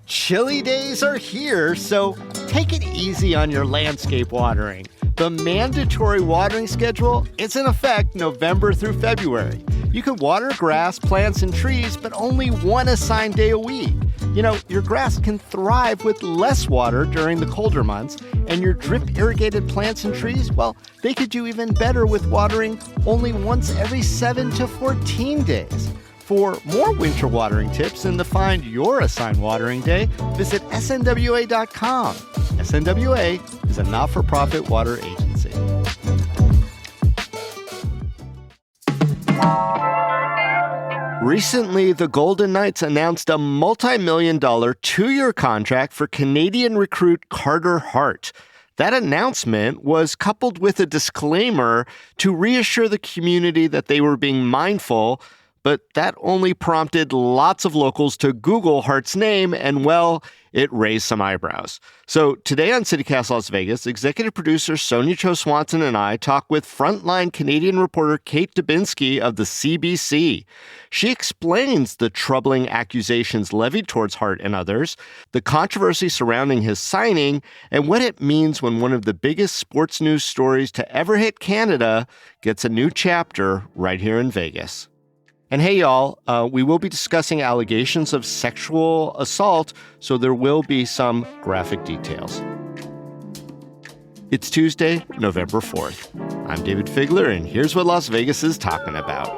Chilly days are here, so take it easy on your landscape watering. The mandatory watering schedule is in effect November through February. You can water grass, plants, and trees, but only one assigned day a week. You know, your grass can thrive with less water during the colder months, and your drip irrigated plants and trees, well, they could do even better with watering only once every 7 to 14 days. For more winter watering tips and to find your assigned watering day, visit snwa.com. SNWA is a not-for-profit water agency. Recently, the Golden Knights announced a multi-million-dollar two-year contract for Canadian recruit Carter Hart. That announcement was coupled with a disclaimer to reassure the community that they were being mindful, but that only prompted lots of locals to Google Hart's name, and, well, it raised some eyebrows. So today on CityCast Las Vegas, executive producer Sonia Cho Swanson and I talk with frontline Canadian reporter Kate Dubinsky of the CBC. She explains the troubling accusations levied towards Hart and others, the controversy surrounding his signing, and what it means when one of the biggest sports news stories to ever hit Canada gets a new chapter right here in Vegas. And hey, y'all, we will be discussing allegations of sexual assault, so there will be some graphic details. It's Tuesday, November 4th. I'm David Figler, and here's what Las Vegas is talking about.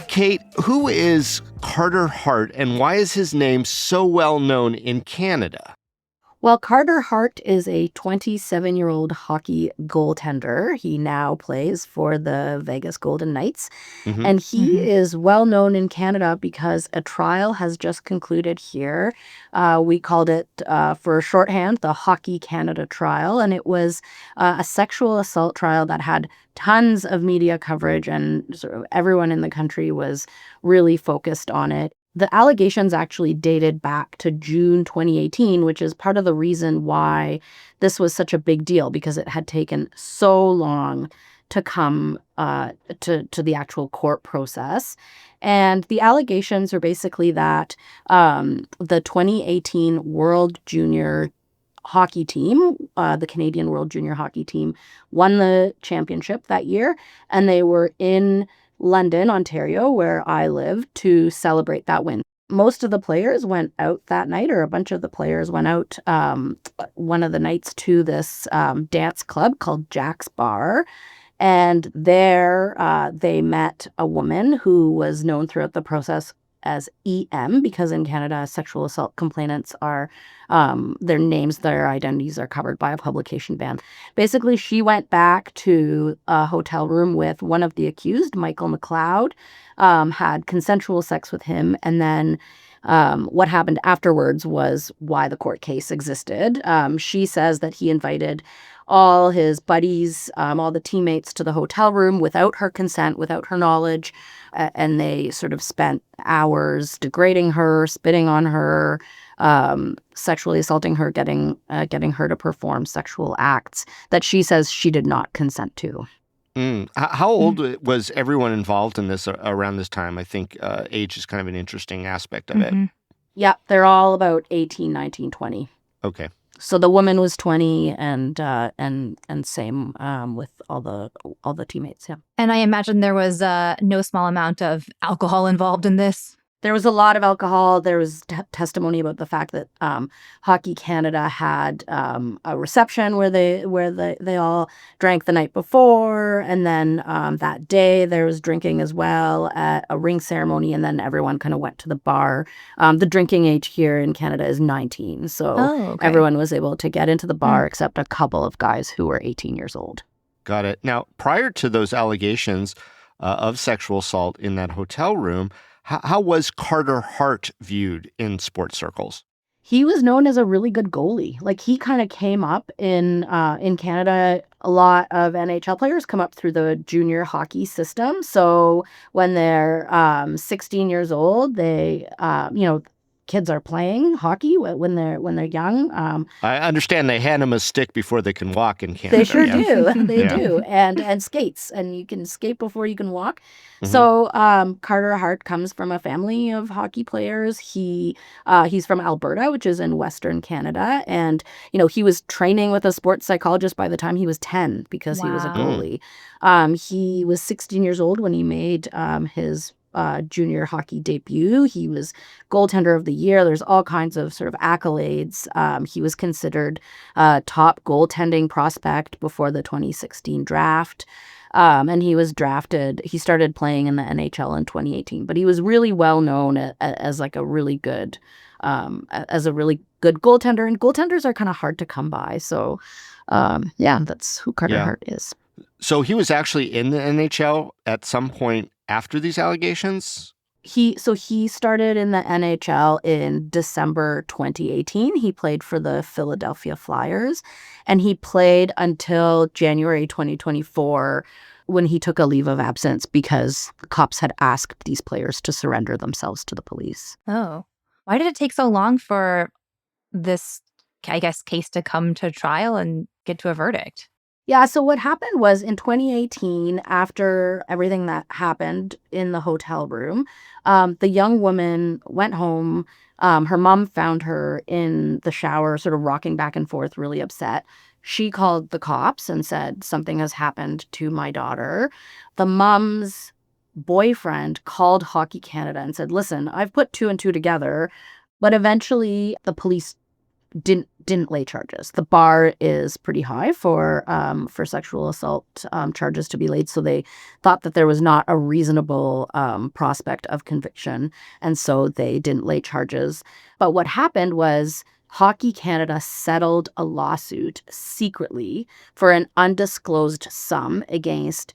Kate, who is Carter Hart, and why is his name so well known in Canada? Well, Carter Hart is a 27-year-old hockey goaltender. He now plays for the Vegas Golden Knights. And he is well known in Canada because a trial has just concluded here. We called it, for shorthand, the Hockey Canada trial. And it was a sexual assault trial that had tons of media coverage, and sort of everyone in the country was really focused on it. The allegations actually dated back to June 2018, which is part of the reason why this was such a big deal, because it had taken so long to come to the actual court process. And the allegations are basically that the 2018 World Junior hockey team, the Canadian World Junior hockey team, won the championship that year, and they were in London, Ontario, where I live, to celebrate that win. Most of the players went out that night, or a bunch of the players went out one of the nights to this dance club called Jack's Bar. And there they met a woman who was known throughout the process as EM, because in Canada, sexual assault complainants are, their names, their identities are covered by a publication ban. Basically, she went back to a hotel room with one of the accused, Michael McLeod, had consensual sex with him, and then what happened afterwards was why the court case existed. She says that he invited all his buddies, all the teammates to the hotel room without her consent, without her knowledge, and they sort of spent hours degrading her, spitting on her, sexually assaulting her, getting her to perform sexual acts that she says she did not consent to. How old was everyone involved in this around this time? I think age is kind of an interesting aspect of it. Yeah, they're all about 18, 19, 20. Okay. So the woman was 20, and same with all the teammates. Yeah. And I imagine there was no small amount of alcohol involved in this. There was a lot of alcohol. There was testimony about the fact that Hockey Canada had a reception where they all drank the night before, and then that day there was drinking as well at a ring ceremony, and then everyone kind of went to the bar. The drinking age here in Canada is 19, so everyone was able to get into the bar except a couple of guys who were 18 years old. Got it. Now, prior to those allegations of sexual assault in that hotel room, how was Carter Hart viewed in sports circles? He was known as a really good goalie. Like, he kind of came up in Canada. A lot of NHL players come up through the junior hockey system. So when they're 16 years old, they kids are playing hockey when they're young. I understand they hand them a stick before they can walk in Canada. They sure yeah. do. They Yeah. do. And skates. And you can skate before you can walk. Mhm. So Carter Hart comes from a family of hockey players. He's from Alberta, which is in Western Canada. And, he was training with a sports psychologist by the time he was 10 because he was a Wow. goalie. He was 16 years old when he made his junior hockey debut. He was goaltender of the year. There's all kinds of sort of accolades. He was considered top goaltending prospect before the 2016 draft. And he started playing in the NHL in 2018, but he was really well known as like a really good goaltender, and goaltenders are kind of hard to come by. So, that's who Carter Yeah. Hart is. So he was actually in the NHL at some point after these allegations? He started in the NHL in December 2018. He played for the Philadelphia Flyers, and he played until January 2024 when he took a leave of absence because the cops had asked these players to surrender themselves to the police. Oh, why did it take so long for this, I guess, case to come to trial and get to a verdict? Yeah, so what happened was in 2018, after everything that happened in the hotel room, the young woman went home. Her mom found her in the shower, sort of rocking back and forth, really upset. She called the cops and said, something has happened to my daughter. The mom's boyfriend called Hockey Canada and said, listen, I've put two and two together. But eventually the police didn't lay charges. The bar is pretty high for sexual assault charges to be laid, so they thought that there was not a reasonable prospect of conviction, and so they didn't lay charges. But what happened was Hockey Canada settled a lawsuit secretly for an undisclosed sum against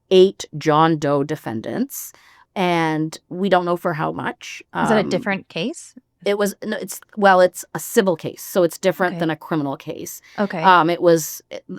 8 John Doe defendants, and we don't know for how much. Is it a different case? It's a civil case, so it's different than a criminal case. Okay.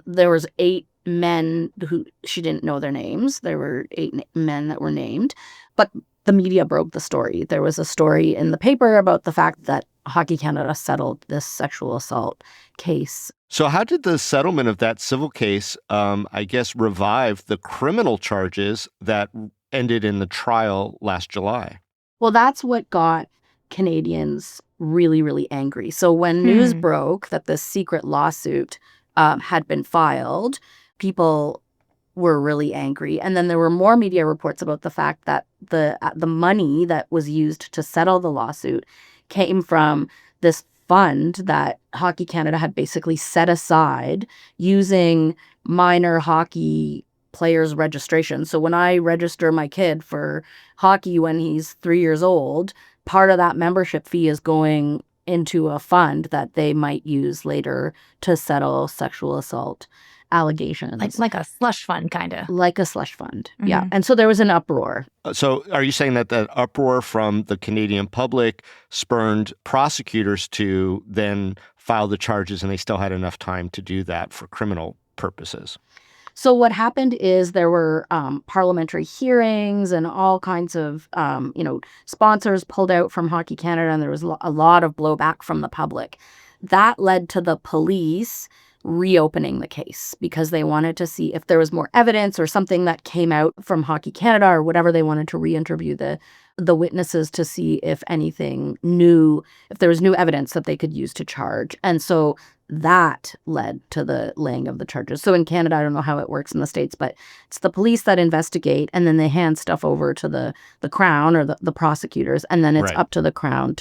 There was 8 men who she didn't know their names. There were 8 men that were named, but the media broke the story. There was a story in the paper about the fact that Hockey Canada settled this sexual assault case. So how did the settlement of that civil case, I guess, revive the criminal charges that ended in the trial last July? Well, that's what got Canadians really, really angry. So when news broke that this secret lawsuit had been filed, people were really angry. And then there were more media reports about the fact that the money that was used to settle the lawsuit came from this fund that Hockey Canada had basically set aside using minor hockey players' registration. So when I register my kid for hockey when he's 3 years old, part of that membership fee is going into a fund that they might use later to settle sexual assault allegations. Like a slush fund, kind of. Like a slush fund, yeah. And so there was an uproar. So are you saying that that uproar from the Canadian public spurned prosecutors to then file the charges, and they still had enough time to do that for criminal purposes? So what happened is there were parliamentary hearings and all kinds of, sponsors pulled out from Hockey Canada, and there was a lot of blowback from the public. That led to the police reopening the case because they wanted to see if there was more evidence or something that came out from Hockey Canada or whatever. They wanted to re-interview the witnesses to see if anything new, if there was new evidence that they could use to charge. And so that led to the laying of the charges. So in Canada, I don't know how it works in the States, but it's the police that investigate, and then they hand stuff over to the Crown or the prosecutors, and then it's Right. up to the Crown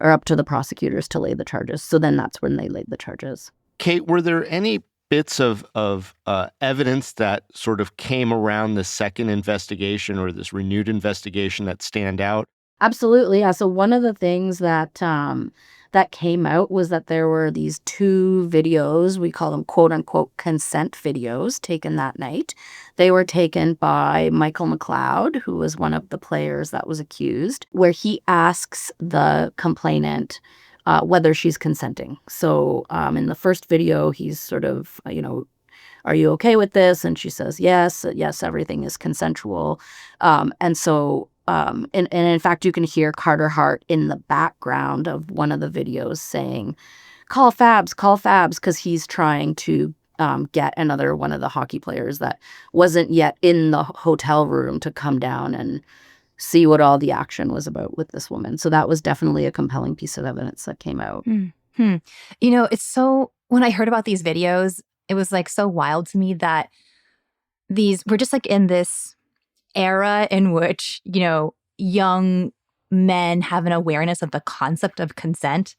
up to the prosecutors to lay the charges. So then that's when they laid the charges. Kate, were there any bits of evidence that sort of came around the second investigation or this renewed investigation that stand out? Absolutely. Yeah. So one of the things that came out was that there were these 2 videos, we call them quote unquote consent videos, taken that night. They were taken by Michael McLeod, who was one of the players that was accused, where he asks the complainant whether she's consenting. So in the first video, he's sort of, are you okay with this? And she says, yes, everything is consensual. And so and in fact, you can hear Carter Hart in the background of one of the videos saying, call Fabs, because he's trying to get another one of the hockey players that wasn't yet in the hotel room to come down and see what all the action was about with this woman. So that was definitely a compelling piece of evidence that came out. Hmm. It's so, when I heard about these videos, it was like so wild to me that we're just like in this era in which, young men have an awareness of the concept of consent,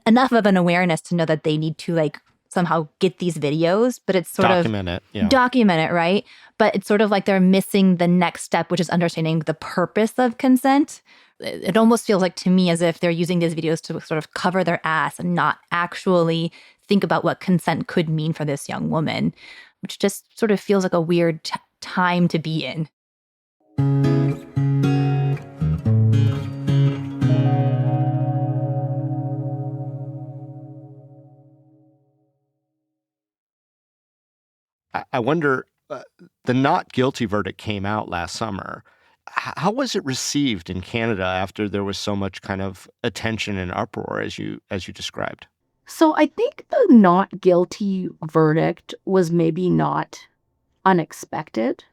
enough of an awareness to know that they need to like somehow get these videos, but it's sort Document it. Yeah. document it, right? But it's sort of like they're missing the next step, which is understanding the purpose of consent. It almost feels like to me as if they're using these videos to sort of cover their ass and not actually think about what consent could mean for this young woman, which just sort of feels like a weird time to be in. I wonder, the not guilty verdict came out last summer. How was it received in Canada after there was so much kind of attention and uproar as you described? So I think the not guilty verdict was maybe not unexpected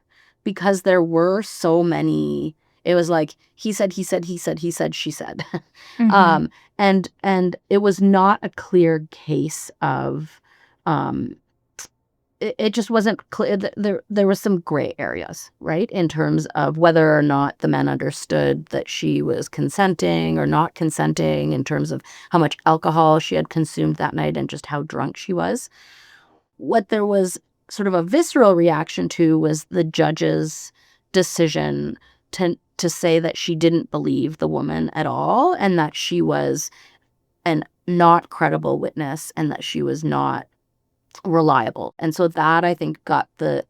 because there were so many. It was like he said, she said. Mm-hmm. And it was not a clear case of um it just wasn't clear. There was some gray areas, right, in terms of whether or not the men understood that she was consenting or not consenting, in terms of how much alcohol she had consumed that night and just how drunk she was. What there was sort of a visceral reaction to was the judge's decision to say that she didn't believe the woman at all, and that she was an not credible witness, and that she was not reliable. And so that, I think, got the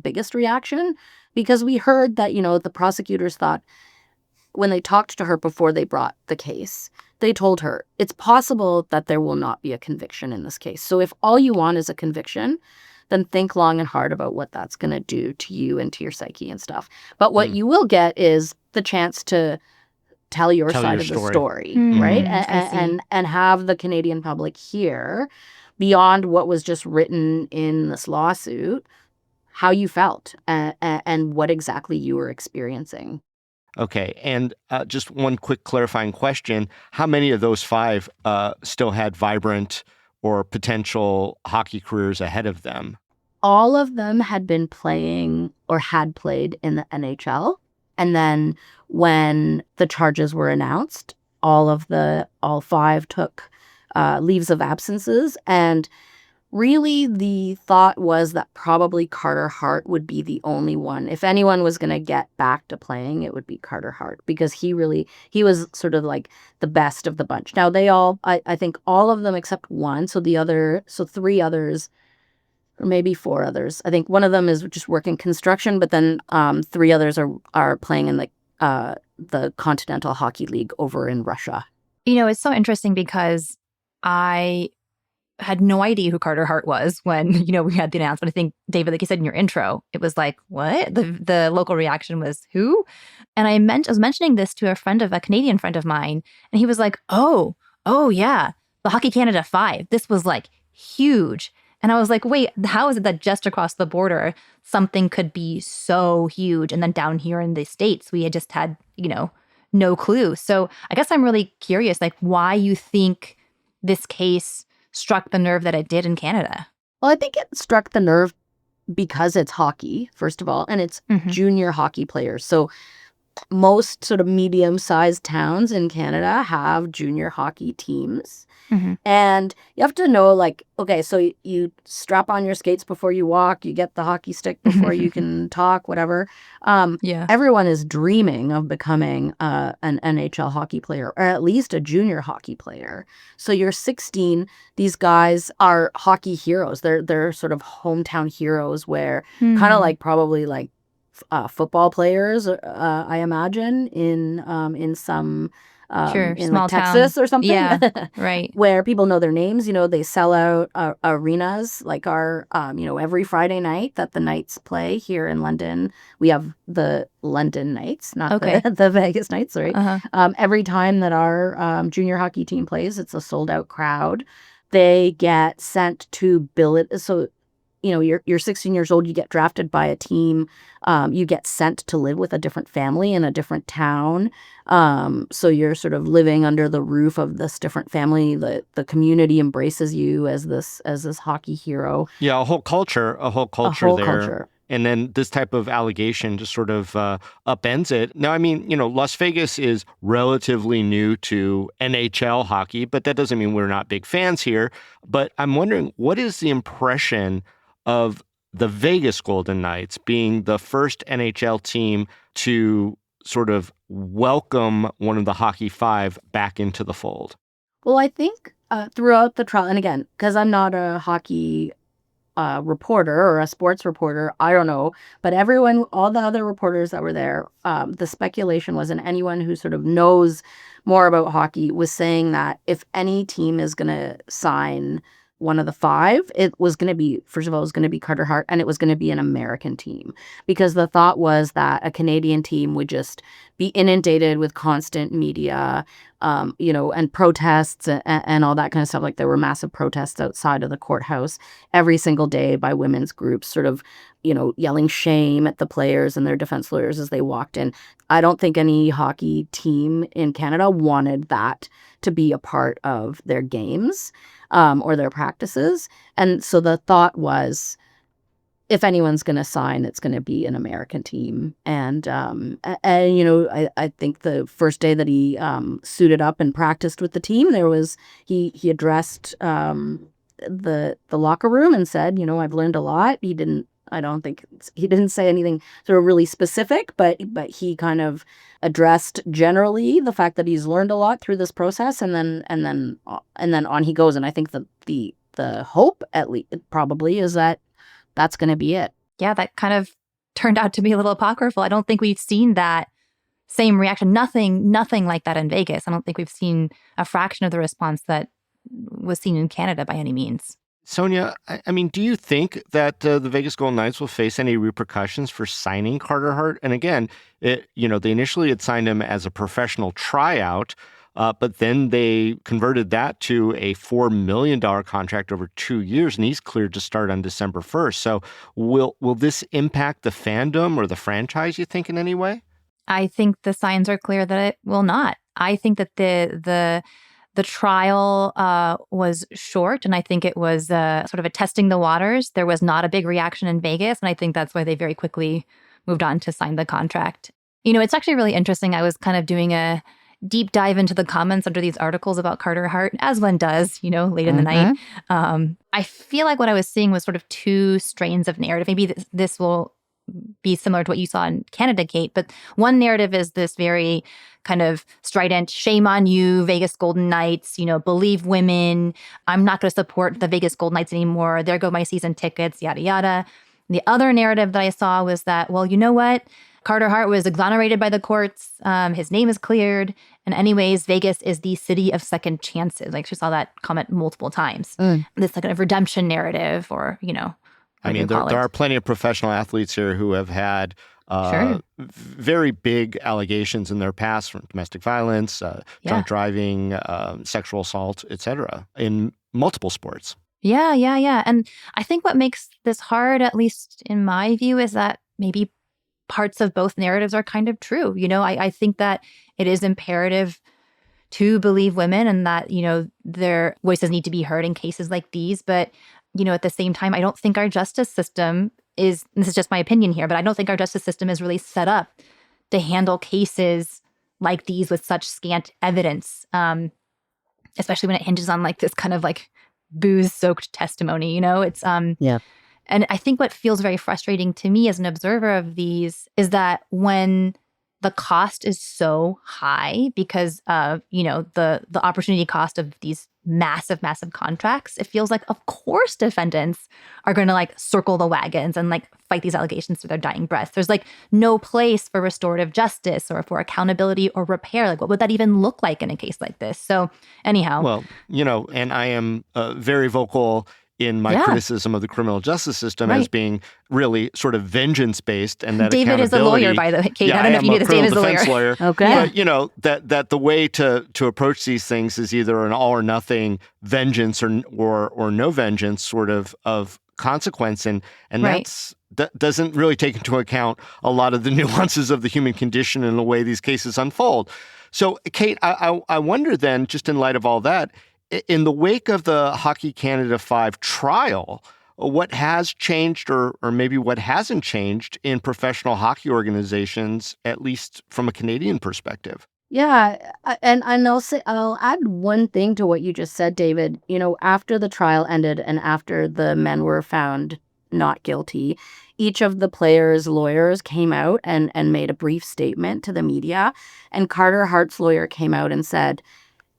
biggest reaction, because we heard that, the prosecutors thought, when they talked to her before they brought the case, they told her it's possible that there will not be a conviction in this case. So if all you want is a conviction, then think long and hard about what that's going to do to you and to your psyche and stuff. But what you will get is the chance to tell your side of the story, right? And have the Canadian public hear, beyond what was just written in this lawsuit, how you felt and what exactly you were experiencing. Okay, and just one quick clarifying question. How many of those five still had vibrant or potential hockey careers ahead of them? All of them had been playing or had played in the NHL. And then when the charges were announced, all five took leaves of absences. And really, the thought was that probably Carter Hart would be the only one. If anyone was going to get back to playing, it would be Carter Hart, because he was sort of like the best of the bunch. Now, I think all of them except one, so three others, or maybe four others. I think one of them is just working construction, but then three others are playing in the Continental Hockey League over in Russia. It's so interesting because I had no idea who Carter Hart was when, we had the announcement. I think, David, like you said in your intro, it was like, what? The local reaction was, who? And I was mentioning this to a Canadian friend of mine, and he was like, oh yeah, the Hockey Canada 5. This was like huge. And I was like, wait, how is it that just across the border, something could be so huge? And then down here in the States, we had just had, no clue. So I guess I'm really curious, like, why you think this case struck the nerve that it did in Canada. Well, I think it struck the nerve because it's hockey, first of all, and it's junior hockey players. So most sort of medium-sized towns in Canada have junior hockey teams. And you have to know, like, okay, so you strap on your skates before you walk, you get the hockey stick before you can talk, whatever. Everyone is dreaming of becoming an NHL hockey player, or at least a junior hockey player. So you're 16. These guys are hockey heroes. They're sort of hometown heroes, where kind of like probably like football players, I imagine, in some Sure. in Small like town. Texas or something. Yeah. Right. Where people know their names. They sell out arenas like our, every Friday night that the Knights play here in London. We have the London Knights, not Okay. the Vegas Knights, right? Uh-huh. Every time that our junior hockey team plays, it's a sold out crowd. They get sent to billet. So you're 16 years old, you get drafted by a team, you get sent to live with a different family in a different town. So you're sort of living under the roof of this different family. The community embraces you as this hockey hero. Yeah, a whole culture A whole there. culture. And then this type of allegation just sort of upends it. Now, I mean, Las Vegas is relatively new to NHL hockey, but that doesn't mean we're not big fans here. But I'm wondering, what is the impression of the Vegas Golden Knights being the first NHL team to sort of welcome one of the Hockey Five back into the fold? Well, I think throughout the trial, and again, because I'm not a hockey reporter or a sports reporter, I don't know, but all the other reporters that were there, the speculation was, and anyone who sort of knows more about hockey was saying that if any team is going to sign one of the five, it was going to be, first of all, it was going to be Carter Hart, and it was going to be an American team, because the thought was that a Canadian team would just be inundated with constant media, and protests and all that kind of stuff. Like there were massive protests outside of the courthouse every single day by women's groups, sort of, yelling shame at the players and their defense lawyers as they walked in. I don't think any hockey team in Canada wanted that to be a part of their games or their practices. And so the thought was, if anyone's going to sign, it's going to be an American team. And I think the first day that he suited up and practiced with the team, he addressed the locker room and said, I've learned a lot. He didn't say anything sort of really specific, but he kind of addressed generally the fact that he's learned a lot through this process, and then on he goes. And I think the hope, at least probably, is that that's going to be it. Yeah, that kind of turned out to be a little apocryphal. I don't think we've seen that same reaction. Nothing like that in Vegas. I don't think we've seen a fraction of the response that was seen in Canada by any means. Sonia, I mean, do you think that the Vegas Golden Knights will face any repercussions for signing Carter Hart? And again, they initially had signed him as a professional tryout, but then they converted that to a $4 million contract over 2 years, and he's cleared to start on December 1st. So will this impact the fandom or the franchise, you think, in any way? I think the signs are clear that it will not. I think that the trial was short, and I think it was sort of a testing the waters. There was not a big reaction in Vegas, and I think that's why they very quickly moved on to sign the contract. It's actually really interesting. I was kind of doing a deep dive into the comments under these articles about Carter Hart, as one does, late in the night. I feel like what I was seeing was sort of two strains of narrative. Maybe this will be similar to what you saw in Canada, Kate. But one narrative is this very kind of strident, shame on you, Vegas Golden Knights, believe women. I'm not going to support the Vegas Golden Knights anymore. There go my season tickets, yada, yada. The other narrative that I saw was that, well, you know what? Carter Hart was exonerated by the courts. His name is cleared. And anyways, Vegas is the city of second chances. Like, she saw that comment multiple times. This kind of redemption narrative, or, I mean, there are plenty of professional athletes here who have had very big allegations in their past from domestic violence, drunk driving, sexual assault, etc., in multiple sports. Yeah. And I think what makes this hard, at least in my view, is that maybe parts of both narratives are kind of true. I think that it is imperative to believe women, and that, their voices need to be heard in cases like these. But, at the same time, I don't think our justice system this is just my opinion here, but I don't think our justice system is really set up to handle cases like these with such scant evidence, especially when it hinges on like this kind of like booze-soaked testimony. It's And I think what feels very frustrating to me as an observer of these is that when the cost is so high because of, the opportunity cost of these massive, massive contracts, it feels like, of course, defendants are going to like circle the wagons and like fight these allegations to their dying breath. There's like no place for restorative justice or for accountability or repair. Like, what would that even look like in a case like this? So anyhow. Well, and I am very vocal in my criticism of the criminal justice system as being really sort of vengeance-based, and that David is a lawyer, by the way, Kate. I don't know if you knew this. David is a lawyer. Okay. But, that the way to approach these things is either an all or nothing vengeance or no vengeance sort of consequence. And that doesn't really take into account a lot of the nuances of the human condition and the way these cases unfold. So, Kate, I wonder then, just in light of all that, in the wake of the Hockey Canada 5 trial, what has changed or maybe what hasn't changed in professional hockey organizations, at least from a Canadian perspective? Yeah, and I'll add one thing to what you just said, David. After the trial ended and after the men were found not guilty, each of the players' lawyers came out and made a brief statement to the media. And Carter Hart's lawyer came out and said,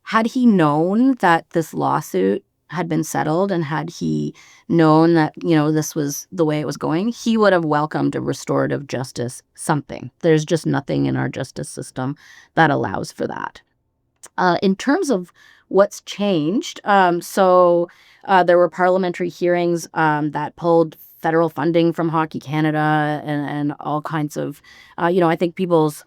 had he known that this lawsuit had been settled and had he known that, this was the way it was going, he would have welcomed a restorative justice something. There's just nothing in our justice system that allows for that. In terms of what's changed, there were parliamentary hearings that pulled federal funding from Hockey Canada and all kinds of, I think people's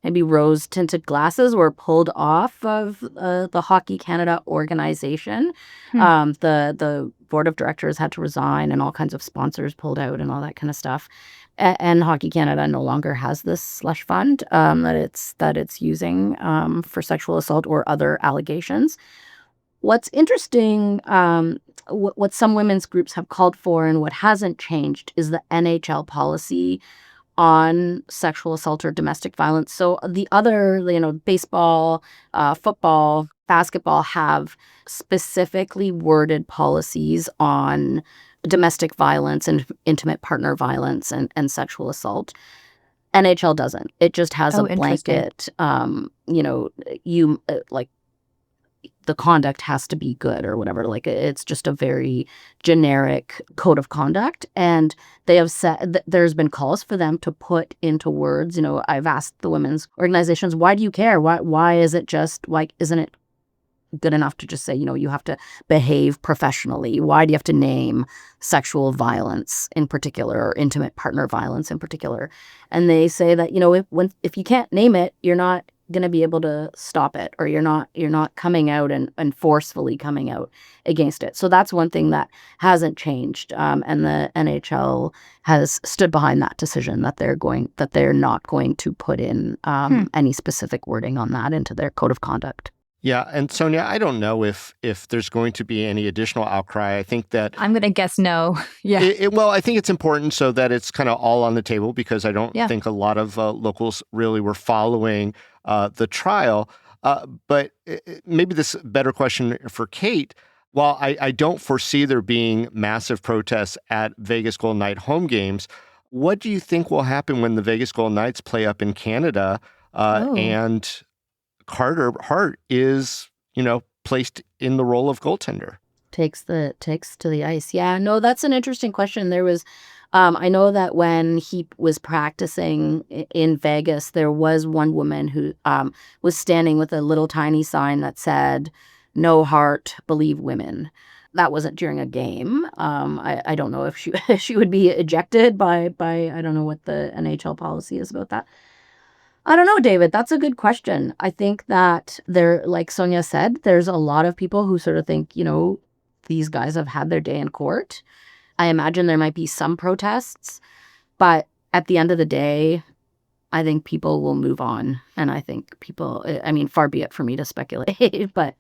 maybe rose-tinted glasses were pulled off of the Hockey Canada organization. The board of directors had to resign and all kinds of sponsors pulled out and all that kind of stuff. And Hockey Canada no longer has this slush fund that it's using for sexual assault or other allegations. What's interesting, what some women's groups have called for and what hasn't changed is the NHL policy on sexual assault or domestic violence. So the other, baseball, football, basketball have specifically worded policies on domestic violence and intimate partner violence and sexual assault. NHL doesn't. It just has a blanket, the conduct has to be good or whatever. Like, it's just a very generic code of conduct. And they have said that there's been calls for them to put into words, I've asked the women's organizations, why do you care? Why is it just like, isn't it good enough to just say, you have to behave professionally? Why do you have to name sexual violence in particular or intimate partner violence in particular? And they say that, if you can't name it, you're not going to be able to stop it, or you're not coming out and forcefully coming out against it. So that's one thing that hasn't changed, and the NHL has stood behind that decision that they're not going to put in any specific wording on that into their code of conduct. Yeah, and Sonia, I don't know if there's going to be any additional outcry. I think that I'm going to guess no. Yeah. Well, I think it's important so that it's kind of all on the table, because I don't think a lot of locals really were following the trial. But maybe this better question for Kate. While I don't foresee there being massive protests at Vegas Golden Knight home games, what do you think will happen when the Vegas Golden Knights play up in Canada and Carter Hart is, placed in the role of goaltender? Takes to the ice. Yeah, no, that's an interesting question. There was, I know that when he was practicing in Vegas, there was one woman who was standing with a little tiny sign that said, "No Hart, believe women." That wasn't during a game. I don't know if she would be ejected by I don't know what the NHL policy is about that. I don't know, David. That's a good question. I think that like Sonia said, there's a lot of people who sort of think, these guys have had their day in court. I imagine there might be some protests, but at the end of the day, I think people will move on. And I think far be it for me to speculate, but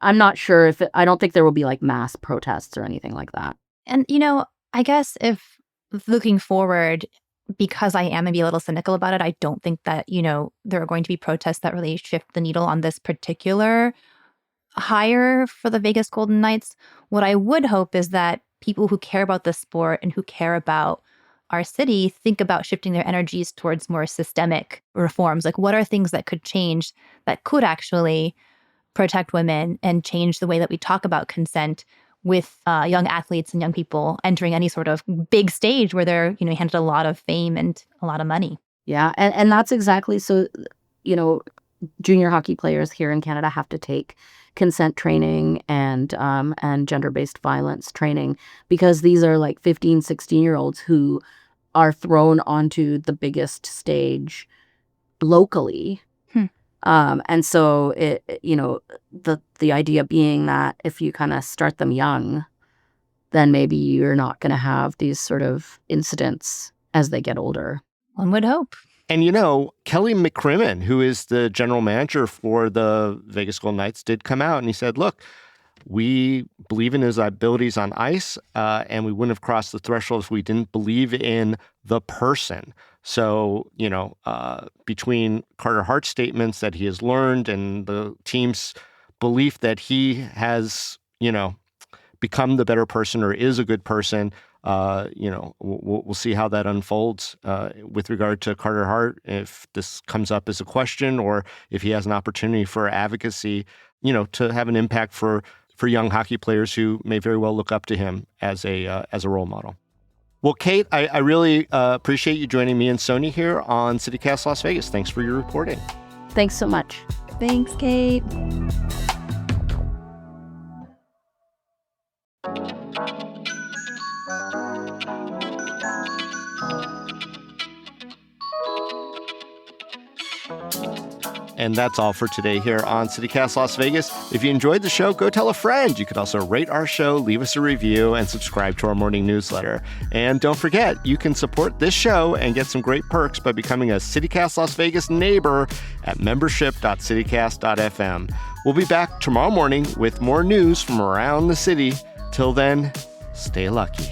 I'm not sure I don't think there will be like mass protests or anything like that. And, I guess if looking forward, because I am maybe a little cynical about it, I don't think that, there are going to be protests that really shift the needle on this particular hire for the Vegas Golden Knights. What I would hope is that people who care about the sport and who care about our city think about shifting their energies towards more systemic reforms. Like, what are things that could change that could actually protect women and change the way that we talk about consent with young athletes and young people entering any sort of big stage where they're, handed a lot of fame and a lot of money. Yeah, and that's exactly so, junior hockey players here in Canada have to take consent training and gender-based violence training because these are like 15, 16-year-olds who are thrown onto the biggest stage locally. And so the idea being that if you kind of start them young, then maybe you're not going to have these sort of incidents as they get older. One would hope. And Kelly McCrimmon, who is the general manager for the Vegas Golden Knights, did come out and he said, look, we believe in his abilities on ice, and we wouldn't have crossed the threshold if we didn't believe in the person. So, between Carter Hart's statements that he has learned and the team's belief that he has, become the better person or is a good person, we'll see how that unfolds with regard to Carter Hart, if this comes up as a question or if he has an opportunity for advocacy, to have an impact for young hockey players who may very well look up to him as a role model. Well, Kate, I really appreciate you joining me and Sonia here on CityCast Las Vegas. Thanks for your reporting. Thanks so much. Thanks, Kate. And that's all for today here on CityCast Las Vegas. If you enjoyed the show, go tell a friend. You could also rate our show, leave us a review, and subscribe to our morning newsletter. And don't forget, you can support this show and get some great perks by becoming a CityCast Las Vegas neighbor at membership.citycast.fm. We'll be back tomorrow morning with more news from around the city. Till then, stay lucky.